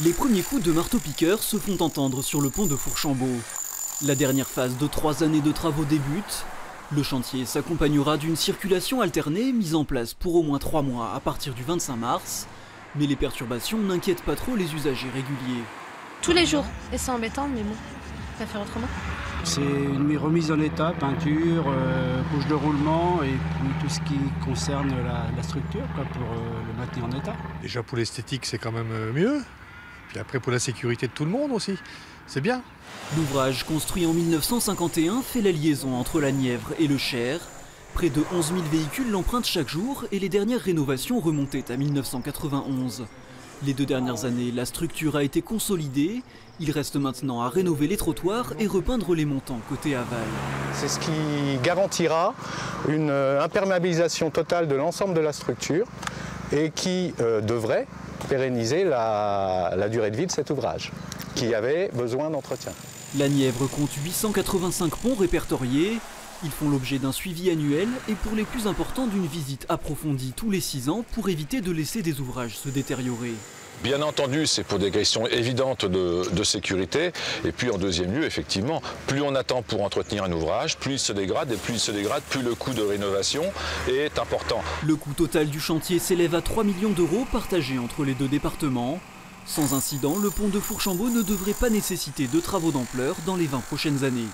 Les premiers coups de marteau-piqueur se font entendre sur le pont de Fourchambault. La dernière phase de 3 années de travaux débute. Le chantier s'accompagnera d'une circulation alternée mise en place pour au moins 3 mois à partir du 25 mars. Mais les perturbations n'inquiètent pas trop les usagers réguliers. Tous les jours, et c'est embêtant, mais bon, on va faire autrement. C'est une remise en état, peinture, couche de roulement et puis tout ce qui concerne la structure quoi, pour le maintenir en état. Déjà pour l'esthétique c'est quand même mieux, puis après pour la sécurité de tout le monde aussi, c'est bien. L'ouvrage construit en 1951 fait la liaison entre la Nièvre et le Cher. Près de 11 000 véhicules l'empruntent chaque jour et les dernières rénovations remontaient à 1991. Les 2 dernières années, la structure a été consolidée. Il reste maintenant à rénover les trottoirs et repeindre les montants côté aval. C'est ce qui garantira une imperméabilisation totale de l'ensemble de la structure et qui devrait pérenniser la durée de vie de cet ouvrage, qui avait besoin d'entretien. La Nièvre compte 885 ponts répertoriés. Ils font l'objet d'un suivi annuel et pour les plus importants d'une visite approfondie tous les 6 ans pour éviter de laisser des ouvrages se détériorer. Bien entendu, c'est pour des questions évidentes de sécurité. Et puis en deuxième lieu, effectivement, plus on attend pour entretenir un ouvrage, plus il se dégrade. Et plus il se dégrade, plus le coût de rénovation est important. Le coût total du chantier s'élève à 3 millions d'euros partagés entre les 2 départements. Sans incident, le pont de Fourchambault ne devrait pas nécessiter de travaux d'ampleur dans les 20 prochaines années.